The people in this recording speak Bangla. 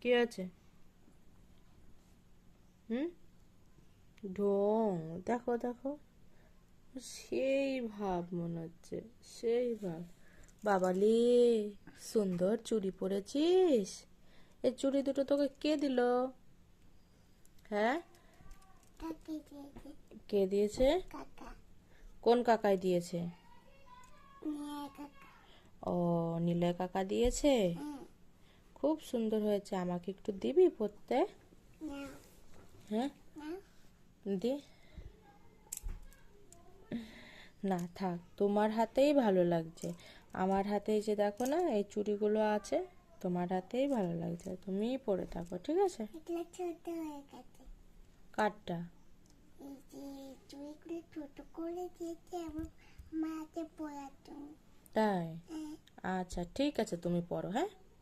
কি আছে? হুম? ঢং। দেখো দেখো, সেই ভাব মনে হচ্ছে, সেই ভাব। বাবালি, সুন্দর চুড়ি পরেছিস। এই চুড়ি দুটো তোকে কে দিল? হ্যাঁ, কাকে দিয়েছে? কে দিয়েছে? কাকা। কোন কাকাই দিয়েছে? নিয়ে কাকা। ও, নিলয় কাকা দিয়েছে। হুম। খুব সুন্দর হয়েছে, আমাকে একটু দিবি পরতে? নাও। হ্যাঁ, নাও। দি। না থাক, তোমার হাতেই ভালো লাগছে। আমার হাতে এই যে দেখো না, এই চুড়িগুলো আছে, তোমার হাতেই ভালো লাগছে, তুমিই পরে থাকো, ঠিক আছে? এগুলো ছোট হয়ে গেছে। কাঠটা? এই যে চুড়িগুলো ছোট করে দিয়েছে এবং মাকে পরার জন্য। তাই? হ্যাঁ। আচ্ছা ঠিক আছে, তুমি পরো, হ্যাঁ।